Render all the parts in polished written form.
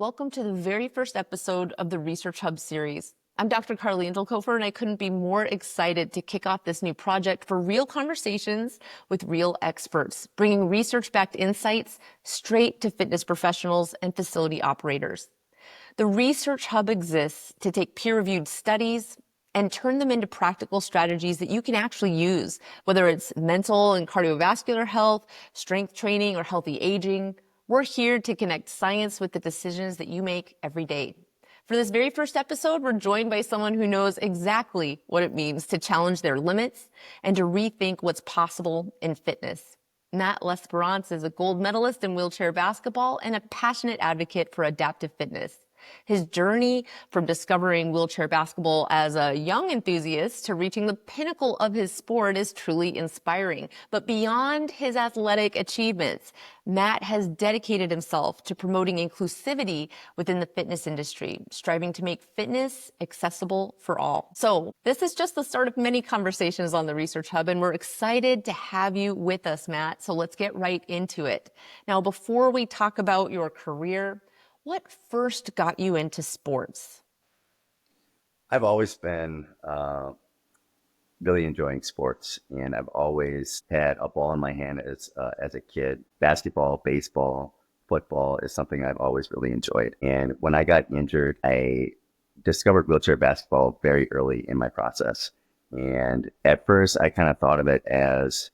Welcome to the very first episode of the Research Hub series. I'm Dr. Karlie Intlekofer, and I couldn't be more excited to kick off this new project for real conversations with real experts, bringing research-backed insights straight to fitness professionals and facility operators. The Research Hub exists to take peer-reviewed studies and turn them into practical strategies that you can actually use, whether it's mental and cardiovascular health, strength training, or healthy aging. We're here to connect science with the decisions that you make every day. For this very first episode, we're joined by someone who knows exactly what it means to challenge their limits and to rethink what's possible in fitness. Matt Lesperance is a gold medalist in wheelchair basketball and a passionate advocate for adaptive fitness. His journey from discovering wheelchair basketball as a young enthusiast to reaching the pinnacle of his sport is truly inspiring. But beyond his athletic achievements, Matt has dedicated himself to promoting inclusivity within the fitness industry, striving to make fitness accessible for all. So this is just the start of many conversations on the Research Hub, and we're excited to have you with us, Matt. So let's get right into it. Now, before we talk about your career, what first got you into sports? I've always been really enjoying sports, and I've always had a ball in my hand as a kid. Basketball, baseball, football is something I've always really enjoyed. And when I got injured, I discovered wheelchair basketball very early in my process. And at first, I kind of thought of it as,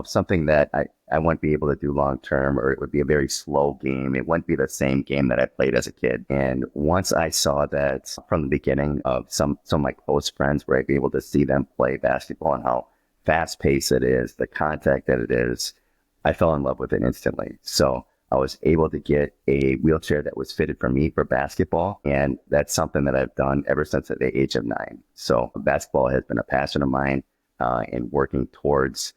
something that I wouldn't be able to do long term, or it would be a very slow game. It wouldn't be the same game that I played as a kid. And once I saw that from the beginning of some of my close friends, where I'd be able to see them play basketball and how fast paced it is, the contact that it is, I fell in love with it instantly. So I was able to get a wheelchair that was fitted for me for basketball. And that's something that I've done ever since the age of 9. So basketball has been a passion of mine, and working towards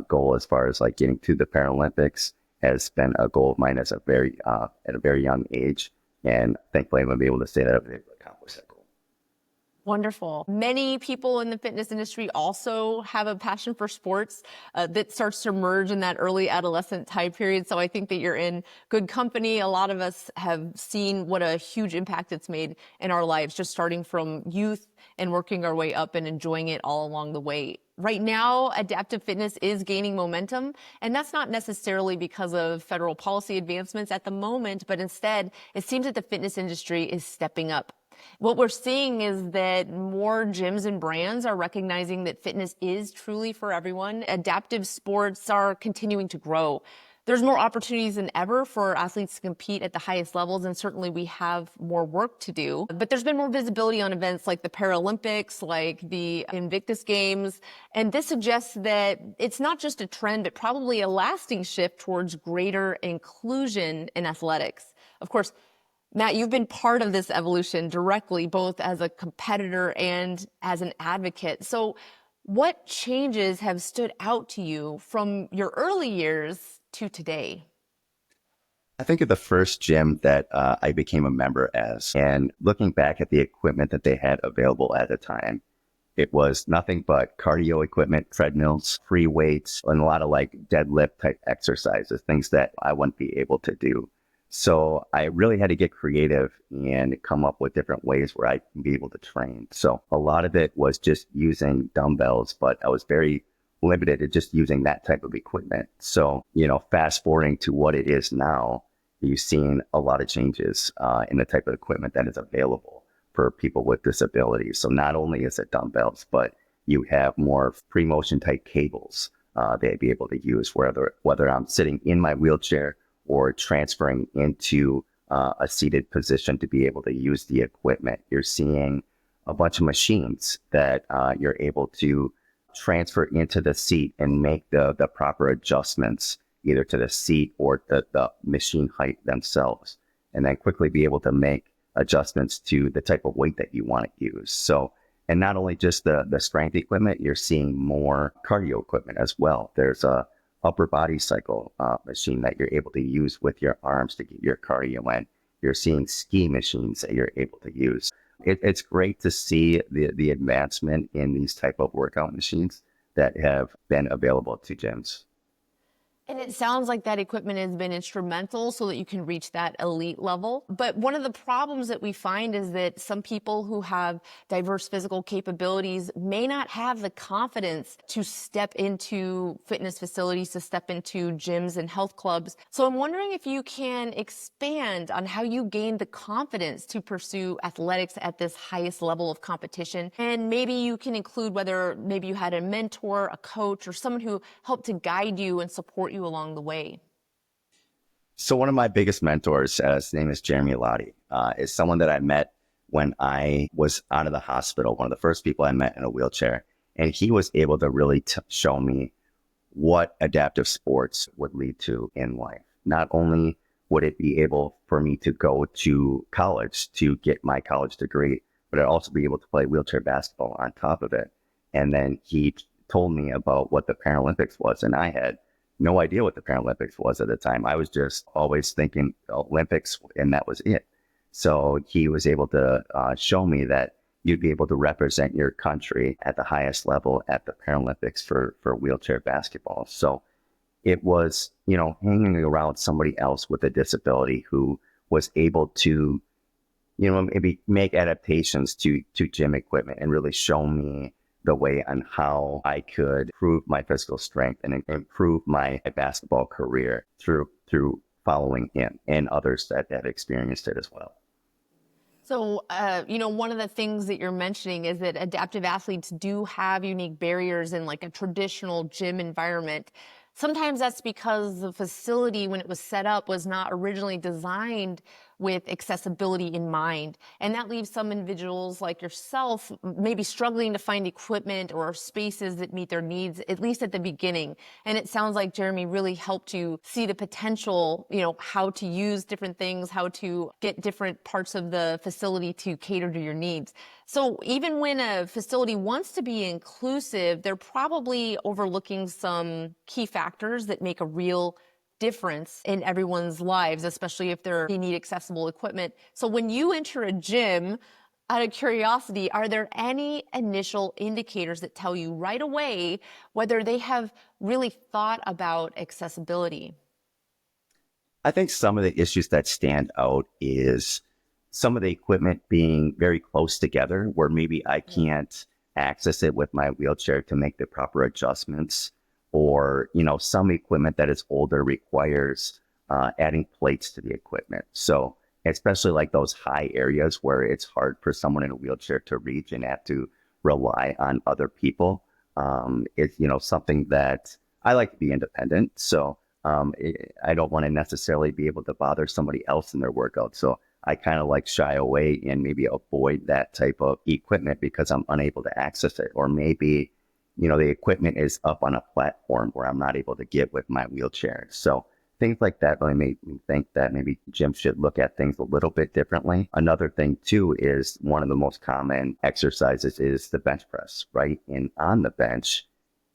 goal as far as like getting to the Paralympics has been a goal of mine at a very young age. And thankfully I'm going to be able to say that I've been able to accomplish that goal. Wonderful. Many people in the fitness industry also have a passion for sports that starts to emerge in that early adolescent time period. So I think that you're in good company. A lot of us have seen what a huge impact it's made in our lives, just starting from youth and working our way up and enjoying it all along the way. Right now, adaptive fitness is gaining momentum, and that's not necessarily because of federal policy advancements at the moment, but instead, it seems that the fitness industry is stepping up. What we're seeing is that more gyms and brands are recognizing that fitness is truly for everyone. Adaptive sports are continuing to grow. There's more opportunities than ever for athletes to compete at the highest levels, and certainly we have more work to do. But there's been more visibility on events like the Paralympics, like the Invictus Games, and this suggests that it's not just a trend, but probably a lasting shift towards greater inclusion in athletics. Of course, Matt, you've been part of this evolution directly, both as a competitor and as an advocate. So what changes have stood out to you from your early years to today? I think of the first gym that I became a member as, and looking back at the equipment that they had available at the time, it was nothing but cardio equipment, treadmills, free weights, and a lot of like deadlift type exercises, things that I wouldn't be able to do. So I really had to get creative and come up with different ways where I can be able to train. So a lot of it was just using dumbbells, but I was very limited to just using that type of equipment. So, fast forwarding to what it is now, you've seen a lot of changes in the type of equipment that is available for people with disabilities. So not only is it dumbbells, but you have more free motion type cables they'd be able to use, whether I'm sitting in my wheelchair or transferring into a seated position to be able to use the equipment. You're seeing a bunch of machines that you're able to transfer into the seat and make the proper adjustments either to the seat or the machine height themselves, and then quickly be able to make adjustments to the type of weight that you want to use. So, and not only just the strength equipment, you're seeing more cardio equipment as well. There's a upper body cycle machine that you're able to use with your arms to get your cardio in. You're seeing ski machines that you're able to use. It's great to see the advancement in these type of workout machines that have been available to gyms. And it sounds like that equipment has been instrumental so that you can reach that elite level. But one of the problems that we find is that some people who have diverse physical capabilities may not have the confidence to step into fitness facilities, to step into gyms and health clubs. So I'm wondering if you can expand on how you gained the confidence to pursue athletics at this highest level of competition. And maybe you can include whether maybe you had a mentor, a coach, or someone who helped to guide you and support you along the way. So one of my biggest mentors, his name is Jeremy Lottie, is someone that I met when I was out of the hospital, one of the first people I met in a wheelchair. And he was able to really show me what adaptive sports would lead to in life. Not only would it be able for me to go to college to get my college degree, but I'd also be able to play wheelchair basketball on top of it. And then he told me about what the Paralympics was, and I had no idea what the Paralympics was at the time. I was just always thinking Olympics, and that was it. So he was able to show me that you'd be able to represent your country at the highest level at the Paralympics for wheelchair basketball. So it was, hanging around somebody else with a disability who was able to, maybe make adaptations to gym equipment and really show me the way on how I could improve my physical strength and improve my basketball career through following him and others that have experienced it as well. So, one of the things that you're mentioning is that adaptive athletes do have unique barriers in like a traditional gym environment. Sometimes that's because the facility, when it was set up, was not originally designed with accessibility in mind. And that leaves some individuals like yourself maybe struggling to find equipment or spaces that meet their needs, at least at the beginning. And it sounds like Jeremy really helped you see the potential, how to use different things, how to get different parts of the facility to cater to your needs. So even when a facility wants to be inclusive, they're probably overlooking some key factors that make a real difference in everyone's lives, especially if they need accessible equipment. So when you enter a gym, out of curiosity, are there any initial indicators that tell you right away whether they have really thought about accessibility? I think some of the issues that stand out is some of the equipment being very close together where maybe I can't access it with my wheelchair to make the proper adjustments, or, some equipment that is older requires adding plates to the equipment. So especially like those high areas where it's hard for someone in a wheelchair to reach and have to rely on other people. It's, something that I like to be independent. So I don't want to necessarily be able to bother somebody else in their workout. So I kind of like shy away and maybe avoid that type of equipment because I'm unable to access it. Or maybe, the equipment is up on a platform where I'm not able to get with my wheelchair. So things like that really made me think that maybe gyms should look at things a little bit differently. Another thing too is one of the most common exercises is the bench press, right? And on the bench,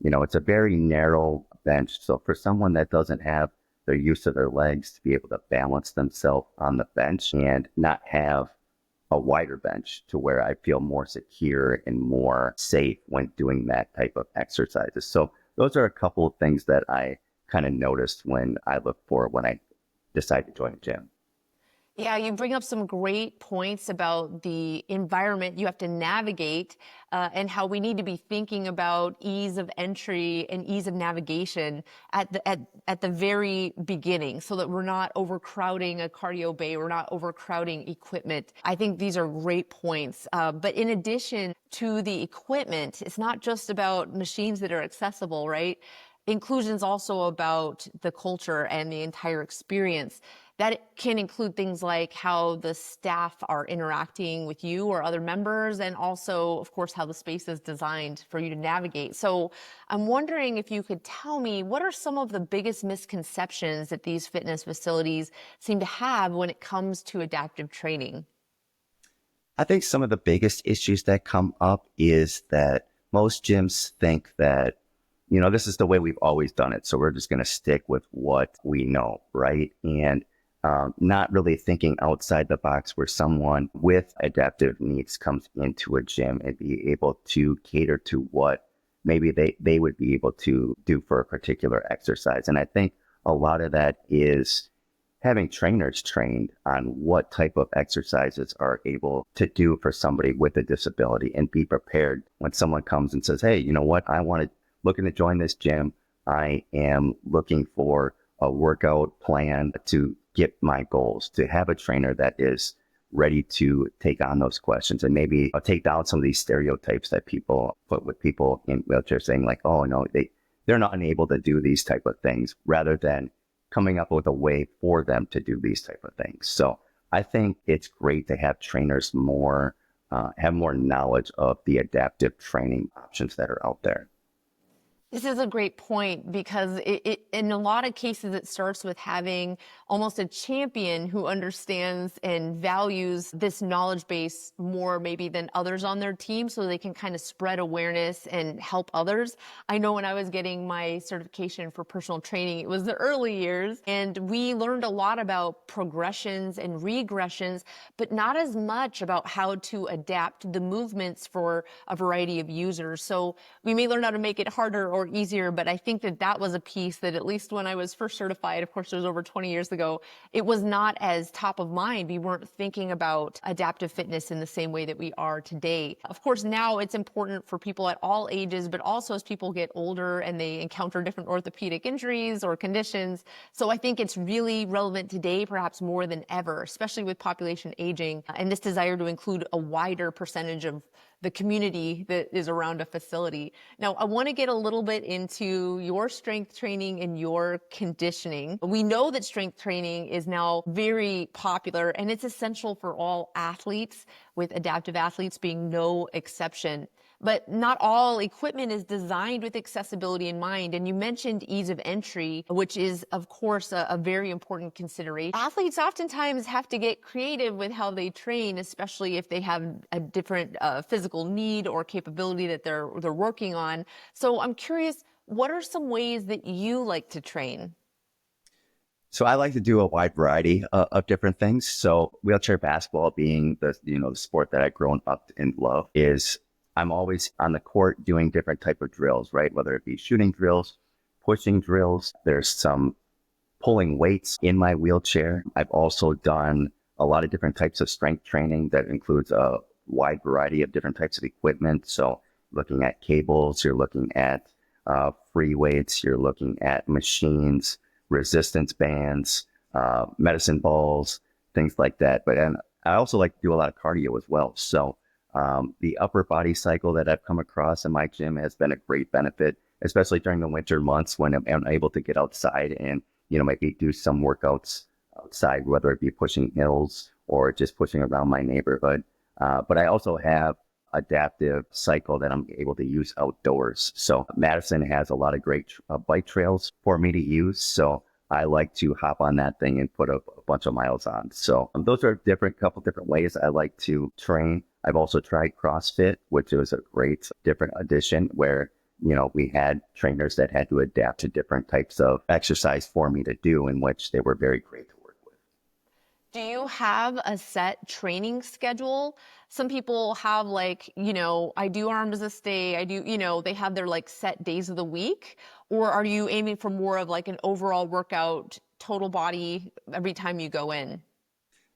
it's a very narrow bench. So for someone that doesn't have the use of their legs to be able to balance themselves on the bench and not have a wider bench to where I feel more secure and more safe when doing that type of exercises. So those are a couple of things that I kind of noticed when I decide to join a gym. Yeah, you bring up some great points about the environment you have to navigate and how we need to be thinking about ease of entry and ease of navigation at the very beginning so that we're not overcrowding a cardio bay, we're not overcrowding equipment. I think these are great points. But in addition to the equipment, it's not just about machines that are accessible, right? Inclusion is also about the culture and the entire experience. That can include things like how the staff are interacting with you or other members, and also, of course, how the space is designed for you to navigate. So I'm wondering if you could tell me, what are some of the biggest misconceptions that these fitness facilities seem to have when it comes to adaptive training? I think some of the biggest issues that come up is that most gyms think that, this is the way we've always done it. So we're just going to stick with what we know, right? And not really thinking outside the box where someone with adaptive needs comes into a gym and be able to cater to what maybe they would be able to do for a particular exercise. And I think a lot of that is having trainers trained on what type of exercises are able to do for somebody with a disability and be prepared when someone comes and says, hey, you know what, looking to join this gym. I am looking for a workout plan to get my goals, to have a trainer that is ready to take on those questions and maybe take down some of these stereotypes that people put with people in wheelchairs saying like, oh no, they're not unable to do these type of things, rather than coming up with a way for them to do these type of things. So I think it's great to have trainers have more knowledge of the adaptive training options that are out there. This is a great point because in a lot of cases, it starts with having almost a champion who understands and values this knowledge base more maybe than others on their team, so they can kind of spread awareness and help others. I know when I was getting my certification for personal training, it was the early years, and we learned a lot about progressions and regressions, but not as much about how to adapt the movements for a variety of users. So we may learn how to make it harder or easier, but I think that was a piece that, at least when I was first certified, of course it was over 20 years ago, it was not as top of mind. We weren't thinking about adaptive fitness in the same way that we are today. Of course, now it's important for people at all ages, but also as people get older and they encounter different orthopedic injuries or conditions. So I think it's really relevant today, perhaps more than ever, especially with population aging and this desire to include a wider percentage of the community that is around a facility. Now, I want to get a little bit into your strength training and your conditioning. We know that strength training is now very popular and it's essential for all athletes, with adaptive athletes being no exception. But not all equipment is designed with accessibility in mind. And you mentioned ease of entry, which is, of course, a very important consideration. Athletes oftentimes have to get creative with how they train, especially if they have a different physical need or capability that they're working on. So I'm curious, what are some ways that you like to train? So I like to do a wide variety of different things. So wheelchair basketball being the sport that I've grown up and love, is I'm always on the court doing different type of drills, right? Whether it be shooting drills, pushing drills. There's some pulling weights in my wheelchair. I've also done a lot of different types of strength training that includes a wide variety of different types of equipment. So looking at cables, you're looking at free weights, you're looking at machines, resistance bands, medicine balls, things like that. And I also like to do a lot of cardio as well. So the upper body cycle that I've come across in my gym has been a great benefit, especially during the winter months when I'm able to get outside and, maybe do some workouts outside, whether it be pushing hills or just pushing around my neighborhood. But I also have adaptive cycle that I'm able to use outdoors. So Madison has a lot of great bike trails for me to use. So I like to hop on that thing and put a bunch of miles on. So those are couple different ways I like to train. I've also tried CrossFit, which was a great different addition where, we had trainers that had to adapt to different types of exercise for me to do, in which they were very great to work with. Do you have a set training schedule? Some people have I do arms this day. I do, they have their set days of the week. Or are you aiming for more of an overall workout, total body every time you go in?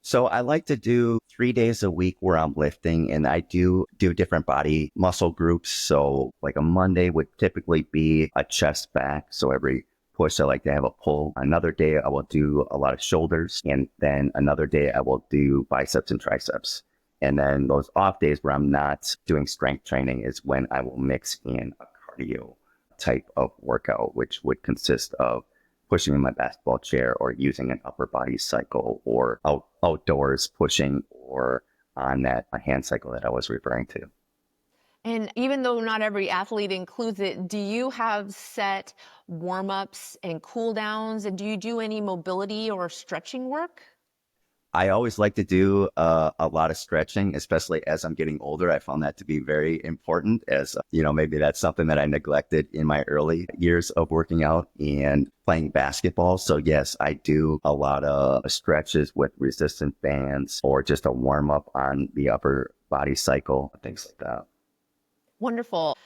So I like to do 3 days a week where I'm lifting, and I do different body muscle groups. So like a Monday would typically be a chest back. So every push, I like to have a pull. Another day I will do a lot of shoulders, and then another day I will do biceps and triceps. And then those off days where I'm not doing strength training is when I will mix in a cardio type of workout, which would consist of pushing in my basketball chair or using an upper body cycle or outdoors pushing or on that hand cycle that I was referring to. And even though not every athlete includes it, do you have set warm-ups and cool downs? And do you do any mobility or stretching work? I always like to do a lot of stretching, especially as I'm getting older. I found that to be very important, as, maybe that's something that I neglected in my early years of working out and playing basketball. So yes, I do a lot of stretches with resistance bands or just a warm up on the upper body cycle, things like that. Wonderful.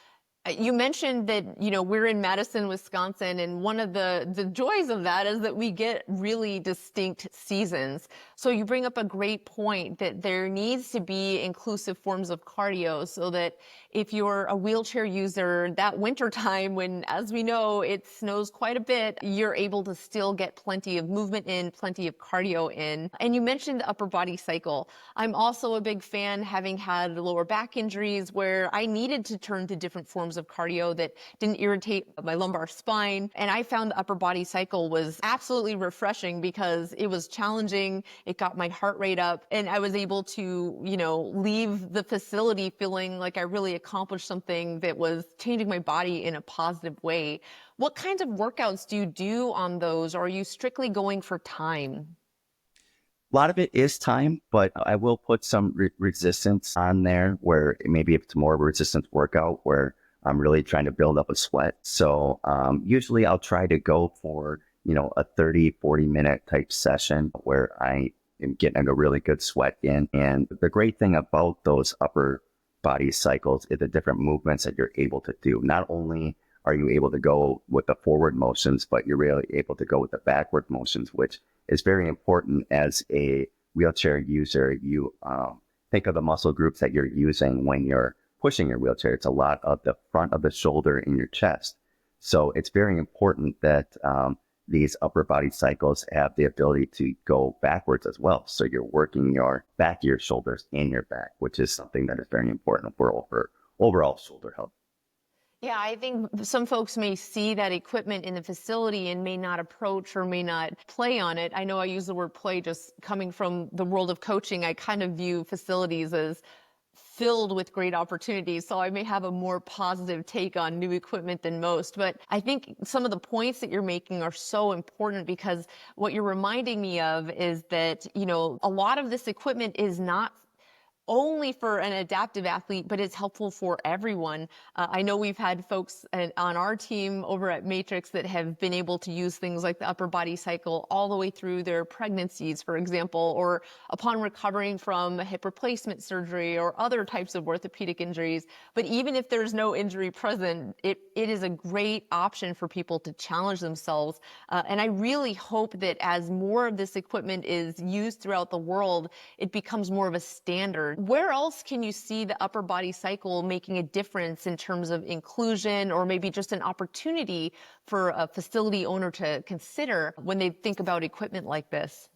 You mentioned that, we're in Madison, Wisconsin, and one of the joys of that is that we get really distinct seasons. So you bring up a great point that there needs to be inclusive forms of cardio so that if you're a wheelchair user, that winter time when, as we know, it snows quite a bit, you're able to still get plenty of movement in, plenty of cardio in. And you mentioned the upper body cycle. I'm also a big fan, having had lower back injuries where I needed to turn to different forms of cardio that didn't irritate my lumbar spine. And I found the upper body cycle was absolutely refreshing because it was challenging. It got my heart rate up and I was able to, leave the facility feeling like I really accomplished something that was changing my body in a positive way. What kinds of workouts do you do on those? Or are you strictly going for time? A lot of it is time, but I will put some resistance on there where maybe it's more of a resistance workout where I'm really trying to build up a sweat. So usually I'll try to go for, a 30, 40-minute type session where I am getting a really good sweat in. And the great thing about those upper body cycles is the different movements that you're able to do. Not only are you able to go with the forward motions, but you're really able to go with the backward motions, which is very important as a wheelchair user. You think of the muscle groups that you're using when you're pushing your wheelchair. It's a lot of the front of the shoulder in your chest. So it's very important that these upper body cycles have the ability to go backwards as well. So you're working your back of your shoulders and your back, which is something that is very important for overall shoulder health. Yeah, I think some folks may see that equipment in the facility and may not approach or may not play on it. I know I use the word play just coming from the world of coaching. I kind of view facilities as filled with great opportunities. So I may have a more positive take on new equipment than most. But I think some of the points that you're making are so important because what you're reminding me of is that, a lot of this equipment is not only for an adaptive athlete, but it's helpful for everyone. I know we've had folks on our team over at Matrix that have been able to use things like the upper body cycle all the way through their pregnancies, for example, or upon recovering from a hip replacement surgery or other types of orthopedic injuries. But even if there's no injury present, it is a great option for people to challenge themselves. And I really hope that as more of this equipment is used throughout the world, it becomes more of a standard. Where else can you see the upper body cycle making a difference in terms of inclusion or maybe just an opportunity for a facility owner to consider when they think about equipment like this?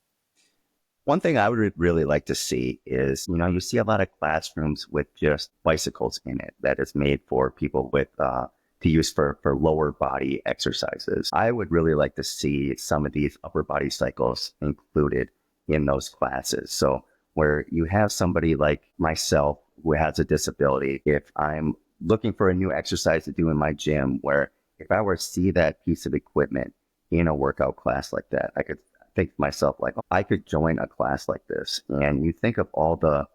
One thing I would really like to see is, you see a lot of classrooms with just bicycles in it that is made for people with, to use for lower body exercises. I would really like to see some of these upper body cycles included in those classes. So where you have somebody like myself who has a disability, if I'm looking for a new exercise to do in my gym, where if I were to see that piece of equipment in a workout class like that, I could think to myself like, oh, I could join a class like this. And you think of all the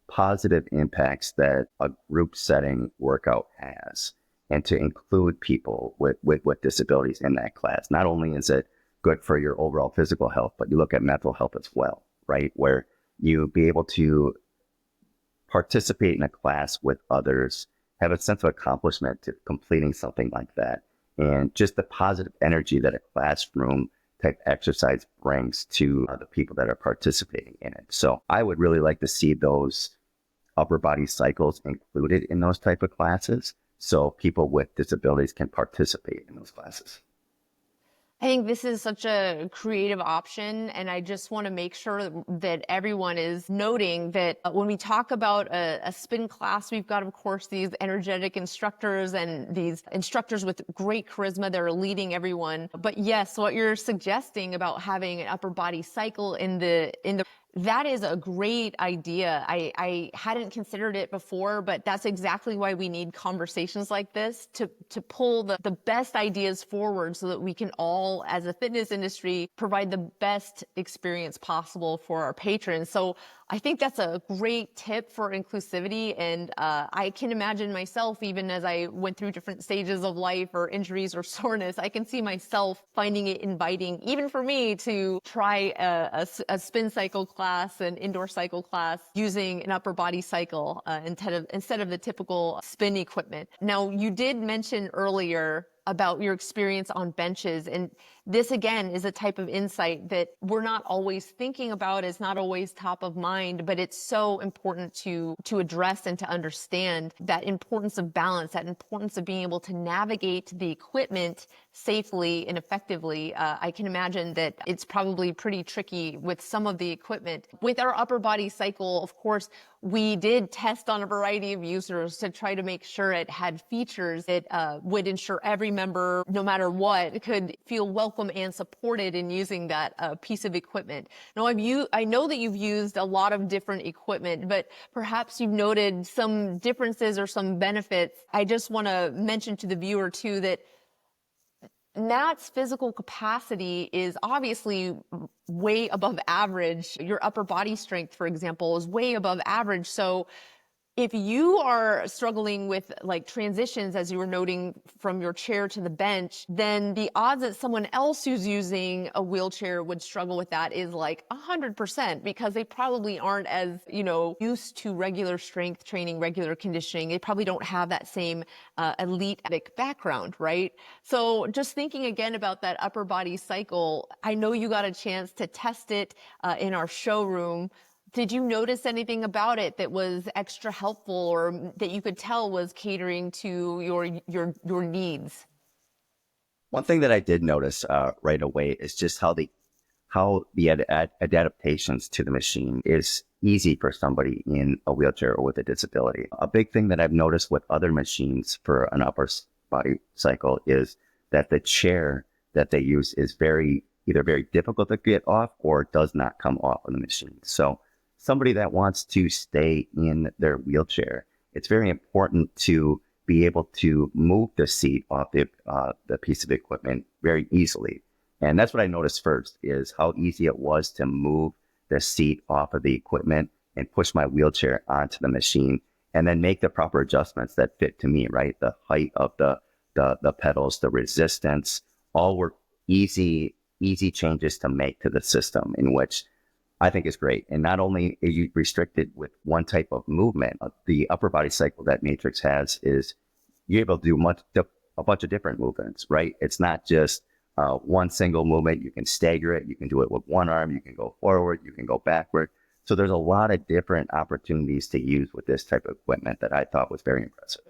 positive impacts that a group setting workout has, and to include people with disabilities in that class. Not only is it good for your overall physical health, but you look at mental health as well, right? Where you be able to participate in a class with others, have a sense of accomplishment to completing something like that. And just the positive energy that a classroom type exercise brings to the people that are participating in it. So I would really like to see those upper body cycles included in those type of classes so people with disabilities can participate in those classes. I think this is such a creative option, and I just want to make sure that everyone is noting that when we talk about a spin class, we've got, of course, these energetic instructors and these instructors with great charisma that are leading everyone. But yes, what you're suggesting about having an upper body cycle in the that is a great idea. I hadn't considered it before, but that's exactly why we need conversations like this to pull the best ideas forward so that we can all, as a fitness industry, provide the best experience possible for our patrons. So I think that's a great tip for inclusivity. And I can imagine myself, even as I went through different stages of life or injuries or soreness, I can see myself finding it inviting, even for me, to try a spin cycle class, an indoor cycle class, using an upper body cycle instead of the typical spin equipment. Now, you did mention earlier about your experience on benches. And this, again, is a type of insight that we're not always thinking about, is not always top of mind, but it's so important to address and to understand that importance of balance, that importance of being able to navigate the equipment safely and effectively. I can imagine that it's probably pretty tricky with some of the equipment. With our upper body cycle, of course, we did test on a variety of users to try to make sure it had features that would ensure every member, no matter what, could feel welcome and supported in using that piece of equipment. Now, I know that you've used a lot of different equipment, but perhaps you've noted some differences or some benefits. I just want to mention to the viewer, too, that Matt's physical capacity is obviously way above average. Your upper body strength, for example, is way above average. So if you are struggling with like transitions, as you were noting, from your chair to the bench, then the odds that someone else who's using a wheelchair would struggle with that is like 100%, because they probably aren't as, used to regular strength training, regular conditioning. They probably don't have that same elite athletic background, right? So just thinking again about that upper body cycle, I know you got a chance to test it in our showroom. Did you notice anything about it that was extra helpful or that you could tell was catering to your needs? One thing that I did notice right away is just how the adaptations to the machine is easy for somebody in a wheelchair or with a disability. A big thing that I've noticed with other machines for an upper body cycle is that the chair that they use is either very difficult to get off or does not come off of the machine. So somebody that wants to stay in their wheelchair, it's very important to be able to move the seat off the piece of equipment very easily. And that's what I noticed first, is how easy it was to move the seat off of the equipment and push my wheelchair onto the machine, and then make the proper adjustments that fit to me, right? The height of the pedals, the resistance, all were easy changes to make to the system, in which I think is great. And not only are you restricted with one type of movement, the upper body cycle that Matrix has is you're able to do a bunch of different movements, right? It's not just one single movement. You can stagger it. You can do it with one arm. You can go forward. You can go backward. So there's a lot of different opportunities to use with this type of equipment that I thought was very impressive.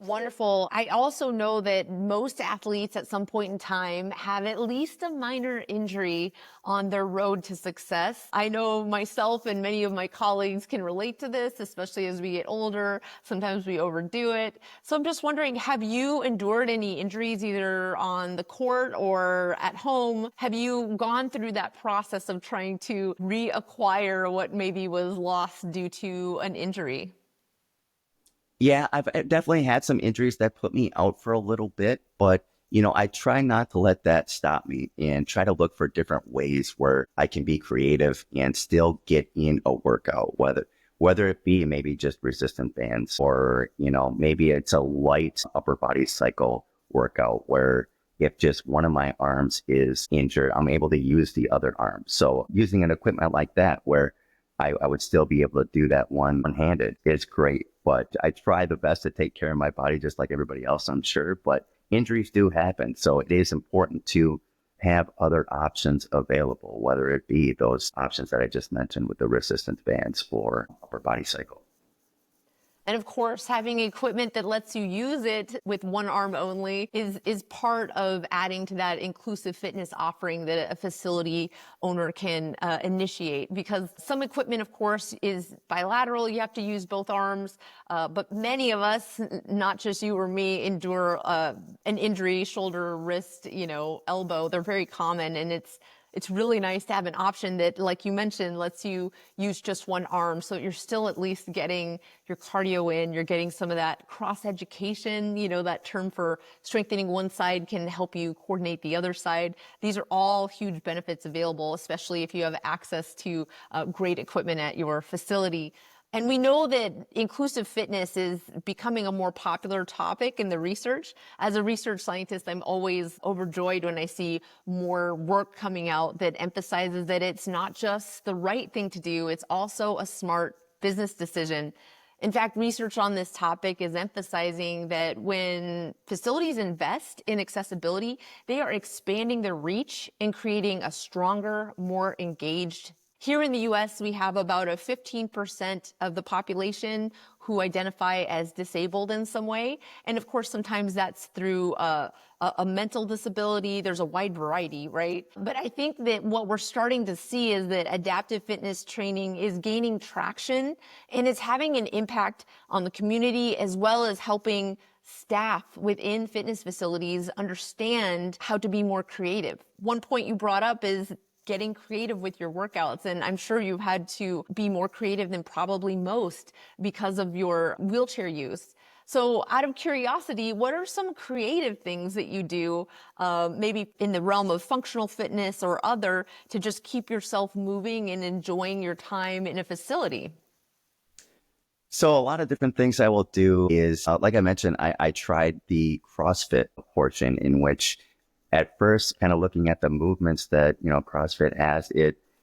Wonderful. I also know that most athletes at some point in time have at least a minor injury on their road to success. I know myself and many of my colleagues can relate to this, especially as we get older. Sometimes we overdo it. So I'm just wondering, have you endured any injuries either on the court or at home? Have you gone through that process of trying to reacquire what maybe was lost due to an injury? Yeah, I've definitely had some injuries that put me out for a little bit, but I try not to let that stop me and try to look for different ways where I can be creative and still get in a workout, whether it be maybe just resistance bands or, maybe it's a light upper body cycle workout where if just one of my arms is injured, I'm able to use the other arm. So using an equipment like that where I would still be able to do that one-handed is great. But I try the best to take care of my body just like everybody else, I'm sure. But injuries do happen. So it is important to have other options available, whether it be those options that I just mentioned with the resistance bands or upper body cycle. And of course, having equipment that lets you use it with one arm only is part of adding to that inclusive fitness offering that a facility owner can initiate. Because some equipment, of course, is bilateral. You have to use both arms. But many of us, not just you or me, endure an injury, shoulder, wrist, elbow. They're very common. And it's it's really nice to have an option that, like you mentioned, lets you use just one arm. So you're still at least getting your cardio in, you're getting some of that cross education, that term for strengthening one side can help you coordinate the other side. These are all huge benefits available, especially if you have access to great equipment at your facility. And we know that inclusive fitness is becoming a more popular topic in the research. As a research scientist, I'm always overjoyed when I see more work coming out that emphasizes that it's not just the right thing to do, it's also a smart business decision. In fact, research on this topic is emphasizing that when facilities invest in accessibility, they are expanding their reach and creating a stronger, more engaged. Here in the US, we have about a 15% of the population who identify as disabled in some way. And of course, sometimes that's through a mental disability. There's a wide variety, right? But I think that what we're starting to see is that adaptive fitness training is gaining traction and it's having an impact on the community as well as helping staff within fitness facilities understand how to be more creative. One point you brought up is getting creative with your workouts. And I'm sure you've had to be more creative than probably most because of your wheelchair use. So out of curiosity, what are some creative things that you do, maybe in the realm of functional fitness or other, to just keep yourself moving and enjoying your time in a facility? So a lot of different things I will do is, like I mentioned, I tried the CrossFit portion in which at first, kind of looking at the movements that, CrossFit has,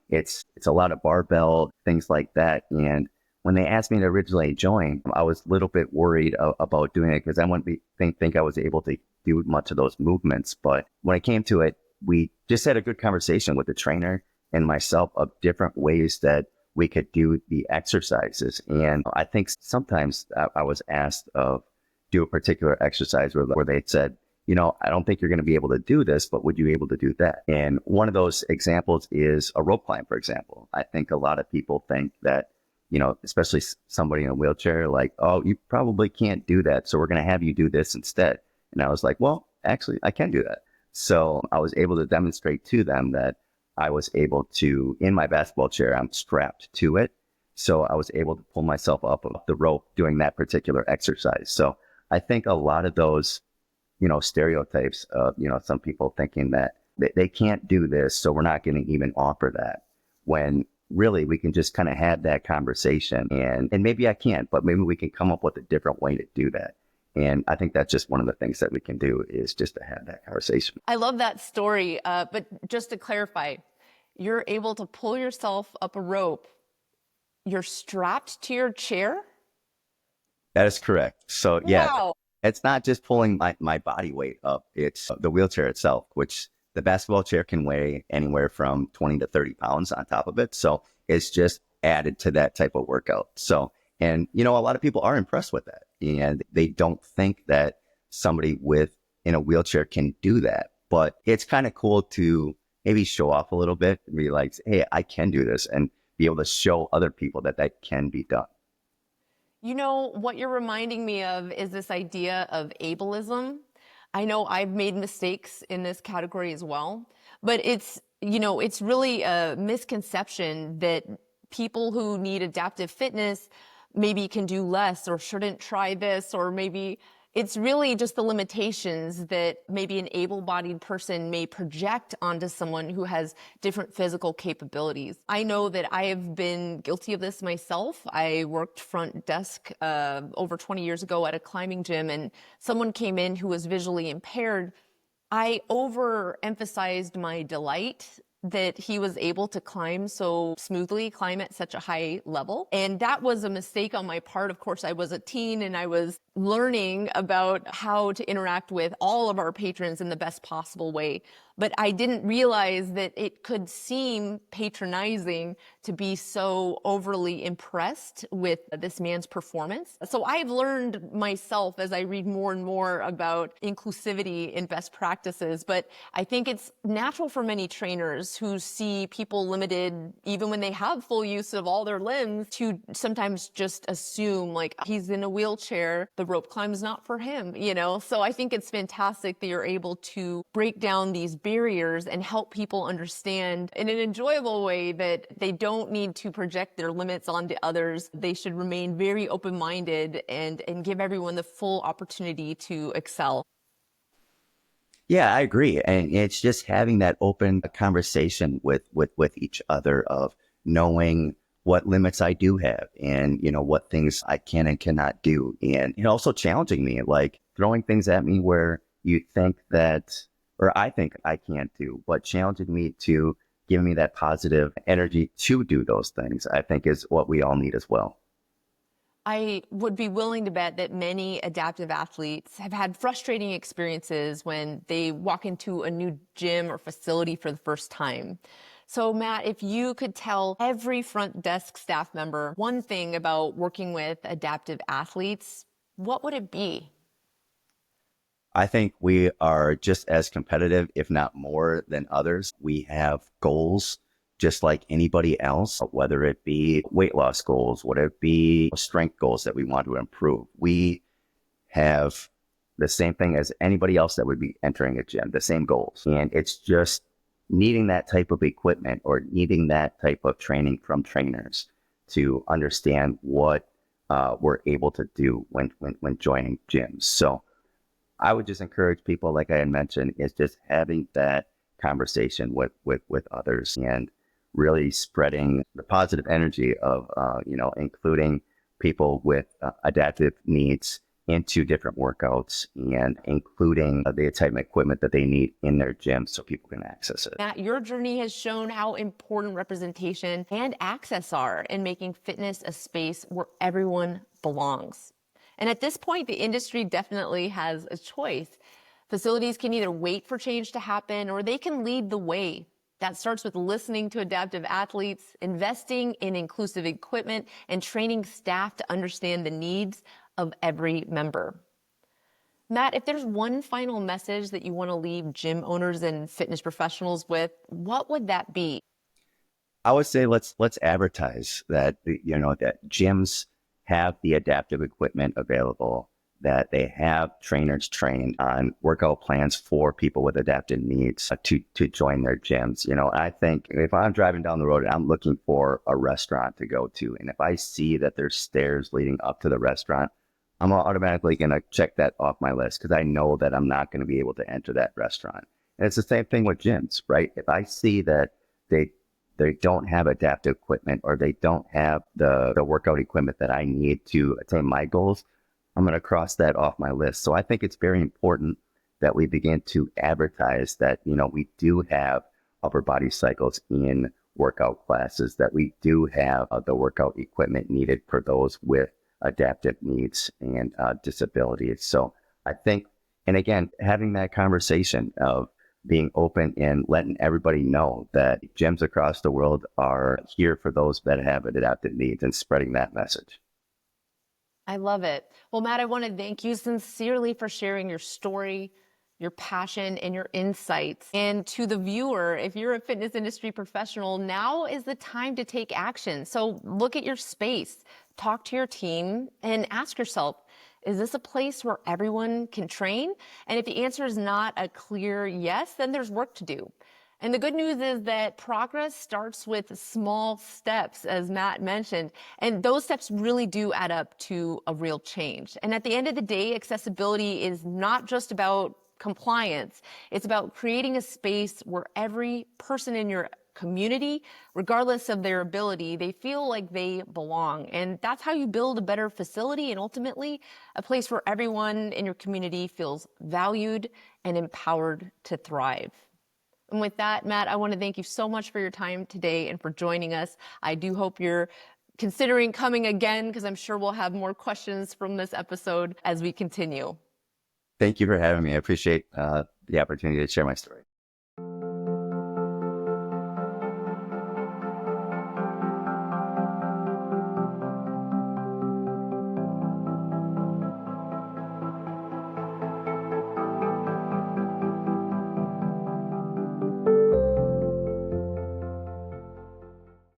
it's a lot of barbell, things like that. And when they asked me to originally join, I was a little bit worried about doing it because I wouldn't think I was able to do much of those movements. But when it came to it, we just had a good conversation with the trainer and myself of different ways that we could do the exercises. And I think sometimes I was asked of do a particular exercise where they said, I don't think you're going to be able to do this, but would you be able to do that? And one of those examples is a rope climb, for example. I think a lot of people think that, especially somebody in a wheelchair, like, oh, you probably can't do that, so we're going to have you do this instead. And I was like, well, actually, I can do that. So I was able to demonstrate to them that I was able to, in my basketball chair, I'm strapped to it. So I was able to pull myself up the rope doing that particular exercise. So I think a lot of those stereotypes of, some people thinking that they can't do this, so we're not going to even offer that. When really we can just kind of have that conversation and maybe I can't, but maybe we can come up with a different way to do that. And I think that's just one of the things that we can do is just to have that conversation. I love that story. But just to clarify, you're able to pull yourself up a rope. You're strapped to your chair? That is correct. So yeah, Wow. it's not just pulling my body weight up. It's the wheelchair itself, which the basketball chair can weigh anywhere from 20 to 30 pounds on top of it. So it's just added to that type of workout. So, and, a lot of people are impressed with that and they don't think that somebody in a wheelchair can do that. But it's kind of cool to maybe show off a little bit and be like, hey, I can do this and be able to show other people that can be done. What you're reminding me of is this idea of ableism. I know I've made mistakes in this category as well, but it's really a misconception that people who need adaptive fitness maybe can do less or shouldn't try this, or maybe it's really just the limitations that maybe an able-bodied person may project onto someone who has different physical capabilities. I know that I have been guilty of this myself. I worked front desk over 20 years ago at a climbing gym, and someone came in who was visually impaired. I overemphasized my delight that he was able to climb so smoothly, climb at such a high level. And that was a mistake on my part. Of course, I was a teen and I was learning about how to interact with all of our patrons in the best possible way. But I didn't realize that it could seem patronizing to be so overly impressed with this man's performance. So I've learned myself as I read more and more about inclusivity in best practices, but I think it's natural for many trainers who see people limited, even when they have full use of all their limbs, to sometimes just assume like he's in a wheelchair, the rope climb is not for him, So I think it's fantastic that you're able to break down these barriers and help people understand in an enjoyable way that they don't need to project their limits onto others. They should remain very open-minded and give everyone the full opportunity to excel. Yeah, I agree. And it's just having that open conversation with each other of knowing what limits I do have and, what things I can and cannot do. And also challenging me, like throwing things at me where you think that, or I think I can't do, but challenging me to give me that positive energy to do those things, I think is what we all need as well. I would be willing to bet that many adaptive athletes have had frustrating experiences when they walk into a new gym or facility for the first time. So, Matt, if you could tell every front desk staff member one thing about working with adaptive athletes, what would it be? I think we are just as competitive, if not more than others. We have goals just like anybody else, whether it be weight loss goals, whether it be strength goals that we want to improve. We have the same thing as anybody else that would be entering a gym, the same goals. And it's just needing that type of equipment or needing that type of training from trainers to understand what we're able to do when joining gyms. So I would just encourage people, like I had mentioned, is just having that conversation with others and really spreading the positive energy of, including people with adaptive needs into different workouts and including the type of equipment that they need in their gym so people can access it. Matt, your journey has shown how important representation and access are in making fitness a space where everyone belongs. And at this point, the industry definitely has a choice. Facilities can either wait for change to happen or they can lead the way. That starts with listening to adaptive athletes, investing in inclusive equipment, and training staff to understand the needs of every member. Matt, if there's one final message that you want to leave gym owners and fitness professionals with, what would that be? I would say let's advertise that that gyms have the adaptive equipment available, that they have trainers trained on workout plans for people with adaptive needs to join their gyms. I think if I'm driving down the road and I'm looking for a restaurant to go to, and if I see that there's stairs leading up to the restaurant, I'm automatically going to check that off my list because I know that I'm not going to be able to enter that restaurant. And it's the same thing with gyms, right? If I see that they don't have adaptive equipment or they don't have the workout equipment that I need to attain my goals, I'm going to cross that off my list. So I think it's very important that we begin to advertise that, we do have upper body cycles in workout classes, that we do have the workout equipment needed for those with adaptive needs and disabilities. So I think, and again, having that conversation of being open and letting everybody know that gyms across the world are here for those that have adaptive needs and spreading that message. I love it. Well, Matt, I want to thank you sincerely for sharing your story, your passion, and your insights. And to the viewer, if you're a fitness industry professional, now is the time to take action. So look at your space, talk to your team, and ask yourself, is this a place where everyone can train? And if the answer is not a clear yes, then there's work to do. And the good news is that progress starts with small steps, as Matt mentioned, and those steps really do add up to a real change. And at the end of the day, accessibility is not just about compliance. It's about creating a space where every person in your community, regardless of their ability, they feel like they belong. And that's how you build a better facility and ultimately a place where everyone in your community feels valued and empowered to thrive. And with that, Matt, I want to thank you so much for your time today and for joining us. I do hope you're considering coming again because I'm sure we'll have more questions from this episode as we continue. Thank you for having me. I appreciate the opportunity to share my story.